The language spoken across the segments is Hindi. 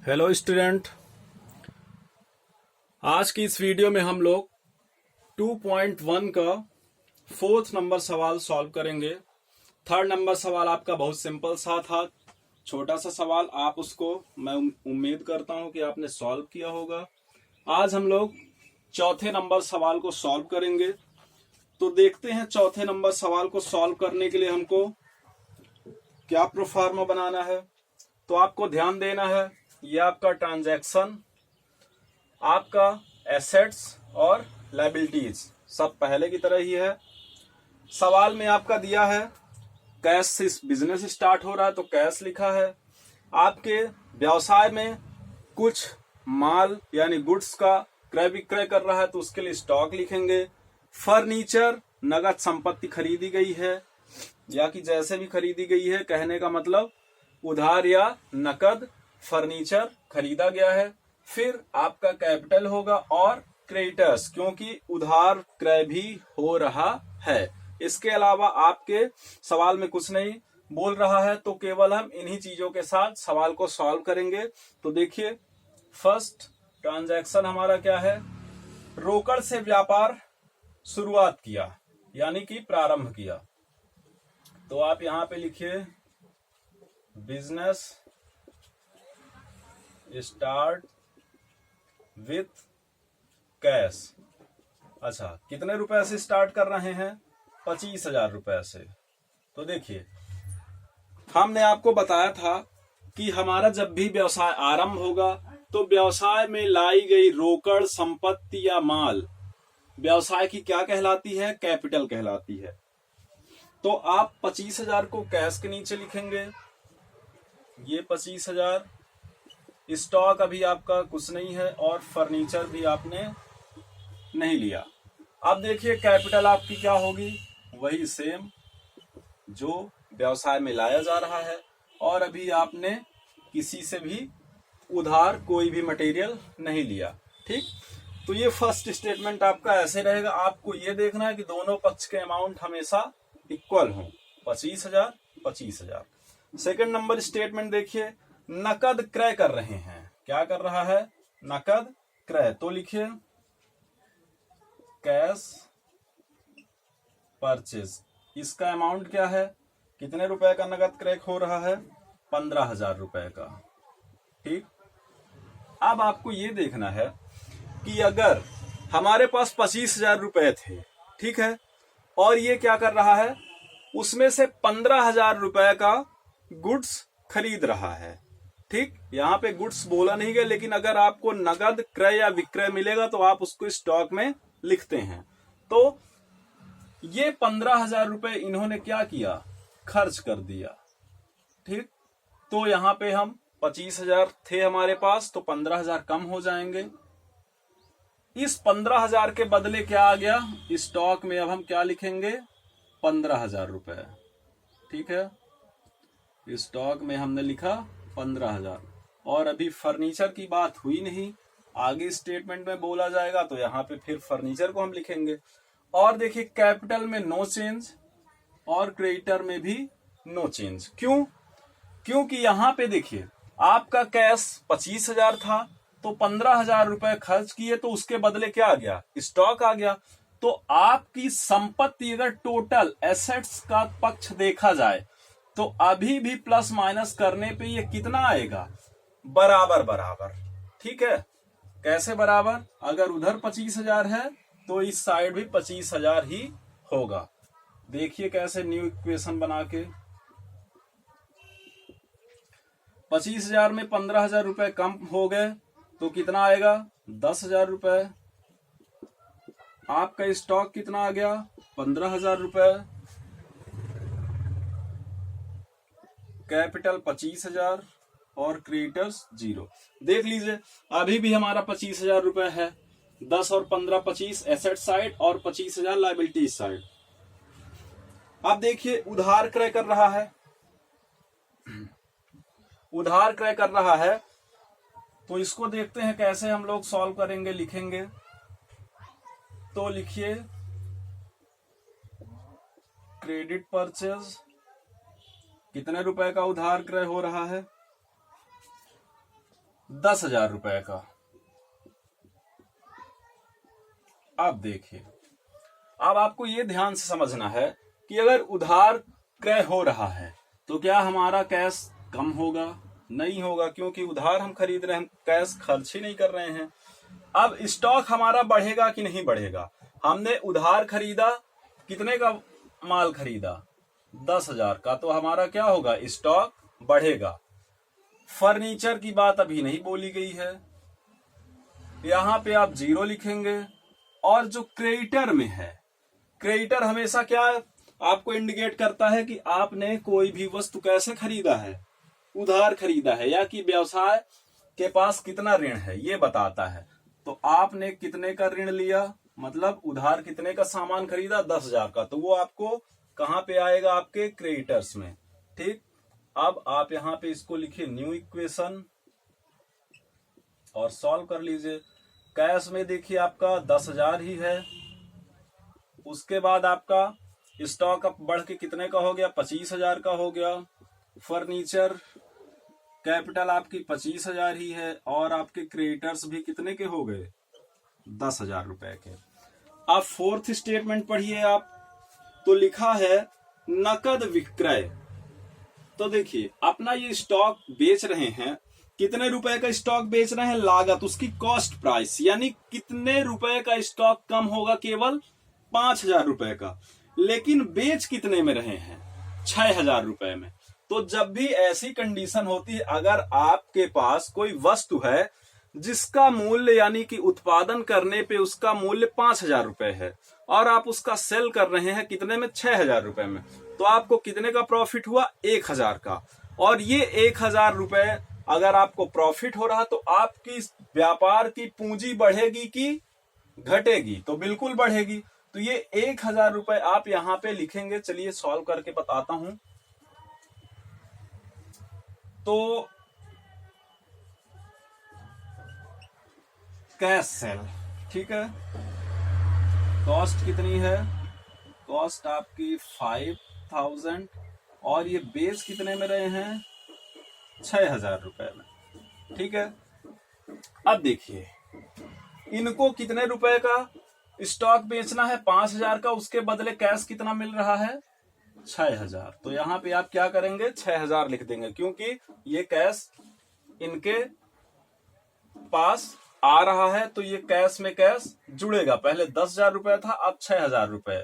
हेलो स्टूडेंट, आज की इस वीडियो में हम लोग 2.1 का फोर्थ नंबर सवाल सॉल्व करेंगे। थर्ड नंबर सवाल आपका बहुत सिंपल सा था, छोटा सा सवाल। आप उसको मैं उम्मीद करता हूं कि आपने सॉल्व किया होगा। आज हम लोग चौथे नंबर सवाल को सॉल्व करेंगे। तो देखते हैं चौथे नंबर सवाल को सॉल्व करने के लिए हमको क्या प्रोफार्मा बनाना है। तो आपको ध्यान देना है, ये आपका ट्रांजैक्शन, आपका एसेट्स और लायबिलिटीज सब पहले की तरह ही है। सवाल में आपका दिया है कैश से बिजनेस स्टार्ट हो रहा है तो कैश लिखा है। आपके व्यवसाय में कुछ माल यानी गुड्स का क्रय विक्रय कर रहा है तो उसके लिए स्टॉक लिखेंगे। फर्नीचर नगद संपत्ति खरीदी गई है या कि जैसे भी खरीदी गई है, कहने का मतलब उधार या नकद फर्नीचर खरीदा गया है। फिर आपका कैपिटल होगा और क्रेडिटर्स, क्योंकि उधार क्रय भी हो रहा है। इसके अलावा आपके सवाल में कुछ नहीं बोल रहा है, तो केवल हम इन्हीं चीजों के साथ सवाल को सॉल्व करेंगे। तो देखिए, फर्स्ट ट्रांजैक्शन हमारा क्या है, रोकड़ से व्यापार शुरुआत किया यानी कि प्रारंभ किया। तो आप यहां पे लिखिए बिजनेस स्टार्ट विथ कैश। अच्छा, कितने रुपए से स्टार्ट कर रहे हैं? 25,000 रुपए से। तो देखिए, हमने आपको बताया था कि हमारा जब भी व्यवसाय आरंभ होगा तो व्यवसाय में लाई गई रोकड़ संपत्ति या माल व्यवसाय की क्या कहलाती है? कैपिटल कहलाती है। तो आप 25,000 को कैश के नीचे लिखेंगे, ये 25,000। स्टॉक अभी आपका कुछ नहीं है और फर्नीचर भी आपने नहीं लिया। अब देखिए कैपिटल आपकी क्या होगी, वही सेम जो व्यवसाय में लाया जा रहा है, और अभी आपने किसी से भी उधार कोई भी मटेरियल नहीं लिया। ठीक, तो ये फर्स्ट स्टेटमेंट आपका ऐसे रहेगा। आपको ये देखना है कि दोनों पक्ष के अमाउंट हमेशा इक्वल हो, 25,000 25,000। सेकंड नंबर स्टेटमेंट देखिए, नकद क्रय कर रहे हैं। क्या कर रहा है? नकद क्रय। तो लिखिए कैश परचेज। इसका अमाउंट क्या है? कितने रुपए का नकद क्रय हो रहा है? 15,000 रुपए का। ठीक, अब आपको ये देखना है कि अगर हमारे पास 25,000 रुपए थे, ठीक है, और ये क्या कर रहा है, उसमें से 15,000 रुपए का गुड्स खरीद रहा है। ठीक, यहां पे गुड्स बोला नहीं गया, लेकिन अगर आपको नगद क्रय या विक्रय मिलेगा तो आप उसको स्टॉक में लिखते हैं। तो ये 15,000 रुपए इन्होंने क्या किया? खर्च कर दिया। ठीक, तो यहां पे हम 25,000 थे हमारे पास, तो 15,000 कम हो जाएंगे। इस 15,000 के बदले क्या आ गया? स्टॉक में अब हम क्या लिखेंगे? 15,000 रुपए। ठीक है, स्टॉक में हमने लिखा 15,000। और अभी फर्नीचर की बात हुई नहीं, आगे स्टेटमेंट में बोला जाएगा तो यहाँ पे फिर फर्नीचर को हम लिखेंगे। और देखिए कैपिटल में नो चेंज और क्रेडिटर में भी नो चेंज। क्यों? क्योंकि यहाँ पे देखिए आपका कैश 25,000 था, तो 15,000 रुपए खर्च किए तो उसके बदले क्या आ गया? स्टॉक आ गया। तो आपकी संपत्ति अगर टोटल एसेट्स का पक्ष देखा जाए तो अभी भी प्लस माइनस करने पे ये कितना आएगा? बराबर बराबर। ठीक है, कैसे बराबर? अगर उधर 25,000 है तो इस साइड भी 25,000 ही होगा। देखिए कैसे न्यू इक्वेशन बना के 25,000 में 15,000 रुपए कम हो गए तो कितना आएगा? 10,000 रुपए। आपका स्टॉक कितना आ गया? 15,000 रुपए। कैपिटल 25,000 और क्रेडिटर्स 0। देख लीजिए अभी भी हमारा 25,000 रुपए है। 10 और 15 25 एसेट साइड और 25,000 लायबिलिटी साइड। अब देखिए उधार क्रय कर रहा है, उधार क्रय कर रहा है, तो इसको देखते हैं कैसे हम लोग सॉल्व करेंगे, लिखेंगे। तो लिखिए क्रेडिट परचेज, कितने रुपए का उधार क्रय हो रहा है? 10,000 रुपए का। अब देखिए, अब आपको ये ध्यान से समझना है कि अगर उधार क्रय हो रहा है तो क्या हमारा कैश कम होगा? नहीं होगा, क्योंकि उधार हम खरीद रहे हैं, हम कैश खर्च ही नहीं कर रहे हैं। अब स्टॉक हमारा बढ़ेगा कि नहीं बढ़ेगा? हमने उधार खरीदा, कितने का माल खरीदा? 10,000 का, तो हमारा क्या होगा? स्टॉक बढ़ेगा। फर्नीचर की बात अभी नहीं बोली गई है, यहां पे आप 0 लिखेंगे। और जो क्रेडिटर में है, क्रेडिटर हमेशा क्या आपको इंडिकेट करता है कि आपने कोई भी वस्तु कैसे खरीदा है? उधार खरीदा है, या कि व्यवसाय के पास कितना ऋण है ये बताता है। तो आपने कितने का ऋण लिया, मतलब उधार कितने का सामान खरीदा? 10,000 का, तो वो आपको कहां पे आएगा? आपके क्रेडिटर्स में। ठीक, अब आप यहां पे इसको लिखिए न्यू इक्वेशन और सॉल्व कर लीजिए। कैश में देखिए आपका 10,000 ही है, उसके बाद आपका स्टॉक अब बढ़ के कितने का हो गया? 25,000 का हो गया। फर्नीचर कैपिटल आपकी 25,000 ही है, और आपके क्रेडिटर्स भी कितने के हो गए? 10,000 रुपए के। अब फोर्थ स्टेटमेंट पढ़िए आप, तो लिखा है नकद विक्रय। तो देखिए, अपना ये स्टॉक बेच रहे हैं, कितने रुपए का स्टॉक बेच रहे हैं? लागत, उसकी कॉस्ट प्राइस, यानी कितने रुपए का स्टॉक कम होगा? केवल 5,000 रुपए का। लेकिन बेच कितने में रहे हैं? 6,000 रुपए में। तो जब भी ऐसी कंडीशन होती है, अगर आपके पास कोई वस्तु है जिसका मूल्य, यानी कि उत्पादन करने पे उसका मूल्य 5,000 रुपए है, और आप उसका सेल कर रहे हैं कितने में? 6,000 रुपए में, तो आपको कितने का प्रॉफिट हुआ? 1,000 का। और ये 1,000 रुपए अगर आपको प्रॉफिट हो रहा, तो आपकी व्यापार की पूंजी बढ़ेगी कि घटेगी? तो बिल्कुल बढ़ेगी। तो ये 1,000 रुपए आप यहां पे लिखेंगे। चलिए सॉल्व करके बताता हूं। तो कैश सेल, ठीक है, कॉस्ट कितनी है? कॉस्ट आपकी 5,000, और ये बेच कितने में रहे हैं? 6,000 रुपए में, ठीक है। अब देखिए, इनको कितने रुपए का स्टॉक बेचना है? 5,000 का, उसके बदले कैश कितना मिल रहा है? 6,000। तो यहां पे आप क्या करेंगे? 6,000 लिख देंगे, क्योंकि ये कैश इनके पास आ रहा है, तो ये कैश में कैश जुड़ेगा। पहले 10,000 रुपए था, अब 6,000 रुपए,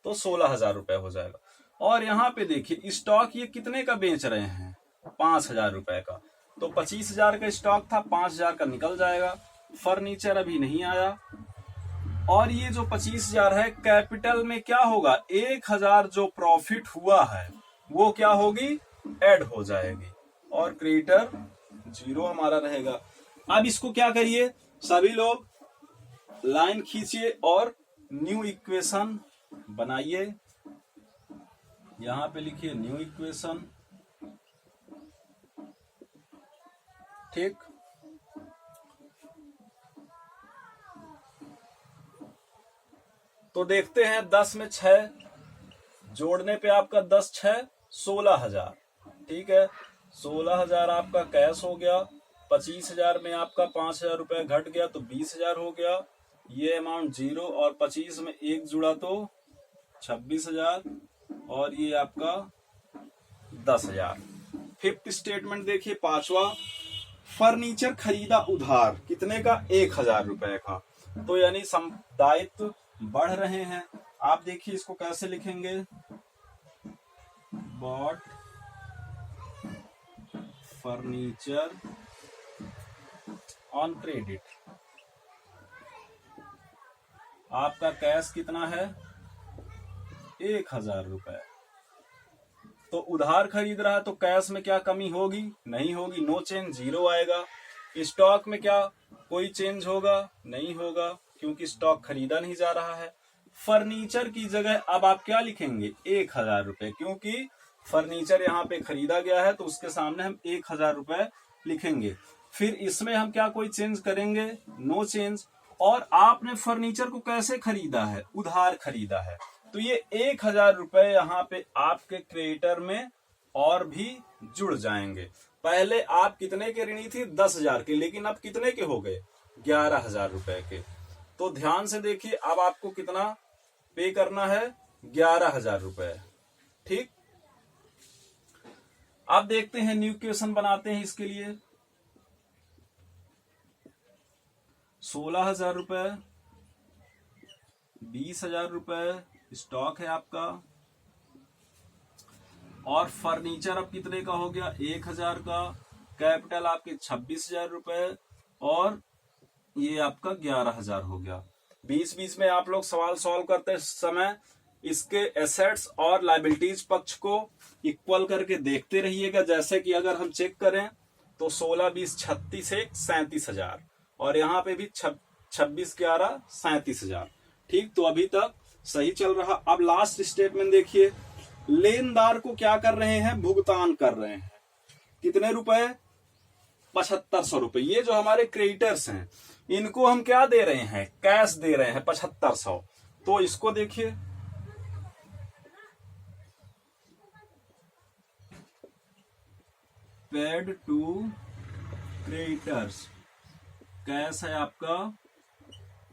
तो 16,000 रुपए हो जाएगा। और यहाँ पे देखिए, स्टॉक ये कितने का बेच रहे हैं? 5,000 रुपए का। तो 25,000 का स्टॉक था, 5,000 का निकल जाएगा। फर्नीचर अभी नहीं आया, और ये जो 25,000 है, कैपिटल में क्या होगा? 1,000 जो प्रॉफिट हुआ है वो क्या होगी? ऐड हो जाएगी, और क्रेडिटर 0 हमारा रहेगा। अब इसको क्या करिए, सभी लोग लाइन खींचिए और न्यू इक्वेशन बनाइए। यहां पे लिखिए न्यू इक्वेशन, ठीक। तो देखते हैं, 10 में 6 जोड़ने पे आपका 10 6 16,000, ठीक है। 16,000 आपका कैश हो गया। 25,000 में आपका 5,000 रुपए घट गया, तो 20,000 हो गया। ये अमाउंट 0, और 25 में 1 जुड़ा तो 26,000, और ये आपका 10,000। फिफ्थ स्टेटमेंट देखिए, पांचवा, फर्नीचर खरीदा उधार, कितने का? 1,000 रुपए का। तो यानी दायित्व बढ़ रहे हैं। आप देखिए इसको कैसे लिखेंगे? Bought furniture on credit. आपका कैश कितना है? 1,000 रुपए। तो उधार खरीद रहा है, तो कैश में क्या कमी होगी? नहीं होगी, नो चेंज, 0 आएगा। स्टॉक में क्या कोई चेंज होगा? नहीं होगा, क्योंकि स्टॉक खरीदा नहीं जा रहा है। फर्नीचर की जगह अब आप क्या लिखेंगे? 1,000 रुपए, क्योंकि फर्नीचर यहाँ पे खरीदा गया है, तो उसके सामने हम 1,000 रुपए लिखेंगे। फिर इसमें हम क्या कोई चेंज करेंगे? No change. और आपने फर्नीचर को कैसे खरीदा है? उधार खरीदा है, तो ये 1,000 रुपए यहाँ पे आपके क्रेडिटर में और भी जुड़ जाएंगे। पहले आप कितने के ऋणी थी? 10,000 के, लेकिन अब कितने के हो गए? 11,000 रुपए के। तो ध्यान से देखिए, अब आपको कितना पे करना है? 11,000 रुपए। ठीक, अब देखते हैं न्यू क्वेश्चन बनाते हैं इसके लिए। 16,000 रुपए, 20,000 रुपए स्टॉक है आपका, और फर्नीचर अब कितने का हो गया? 1,000 का। कैपिटल आपके 26,000 रुपए, और ये आपका 11,000 हो गया। बीच बीच में आप लोग सवाल सॉल्व करते समय इसके एसेट्स और लायबिलिटीज पक्ष को इक्वल करके देखते रहिएगा। जैसे कि अगर हम चेक करें तो 16, 20, 36, 37,000, और यहाँ पे भी 26, 11, 37,000। ठीक, तो अभी तक सही चल रहा। अब लास्ट स्टेटमेंट देखिए, लेनदार को क्या कर रहे हैं? भुगतान कर रहे हैं। कितने रुपए? 7,500 रुपए। ये जो हमारे क्रेडिटर्स हैं, इनको हम क्या दे रहे हैं? कैश दे रहे हैं 7,500। तो इसको देखिए, पेड टू क्रेडिटर्स, कैश है आपका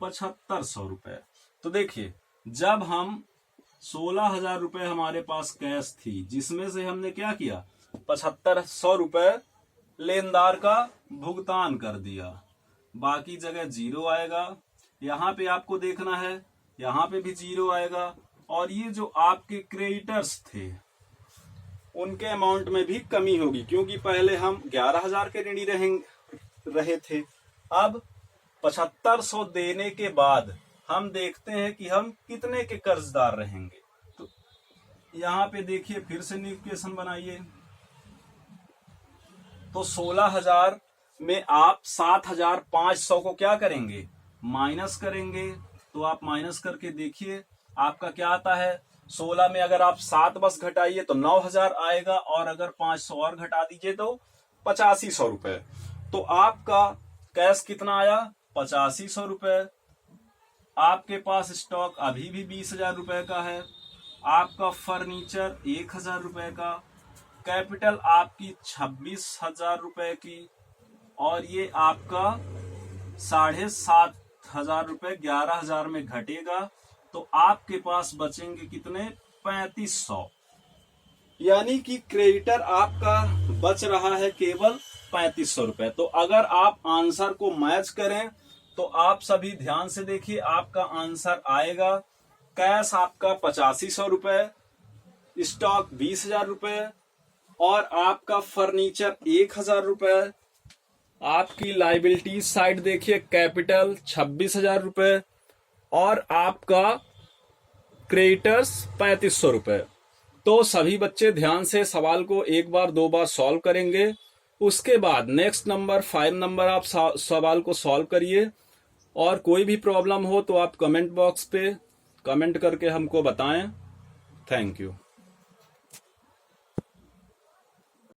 7,500 रुपए। तो देखिए, जब हम 16,000 रुपए हमारे पास कैश थी, जिसमें से हमने क्या किया? 7,500 रुपए लेनदार का भुगतान कर दिया, बाकी जगह जीरो आएगा। यहाँ पे आपको देखना है, यहाँ पे भी जीरो आएगा, और ये जो आपके क्रेडिटर्स थे उनके अमाउंट में भी कमी होगी, क्योंकि पहले हम 11,000 के ऋणी रहे थे। अब 7,500 देने के बाद हम देखते हैं कि हम कितने के कर्जदार रहेंगे। तो यहाँ पे देखिए, फिर से न्यू इक्वेशन बनाइए। तो 16,000 में आप 7,500 को क्या करेंगे? माइनस करेंगे। तो आप माइनस करके देखिए आपका क्या आता है। 16 में अगर आप 7 बस घटाइए तो 9,000 आएगा, और अगर 500 और घटा दीजिए तो 8,500 रुपए। तो आपका कैश कितना आया? 8,500 रुपए। आपके पास स्टॉक अभी भी 20,000 रुपए का है। आपका फर्नीचर 1,000 रुपए का, कैपिटल आपकी 26,000 रुपए की, और ये आपका 7,500 रुपए 11,000 में घटेगा। तो आपके पास बचेंगे कितने? 3,500। यानी कि क्रेडिटर आपका बच रहा है केवल 3,500 रुपए। तो अगर आप आंसर को मैच करें तो आप सभी ध्यान से देखिए, आपका आंसर आएगा कैश आपका 8,500 रुपए, स्टॉक 20,000 रुपए, और आपका फर्नीचर 1,000 रुपए। आपकी लायबिलिटीज साइड देखिए, कैपिटल 26,000 रुपए, और आपका क्रेडिटर्स 3,500 रुपए। तो सभी बच्चे ध्यान से सवाल को एक बार 2 बार सॉल्व करेंगे। उसके बाद नेक्स्ट नंबर 5 नंबर आप सवाल को सॉल्व करिए, और कोई भी प्रॉब्लम हो तो आप कमेंट बॉक्स पे कमेंट करके हमको बताएं। Thank you.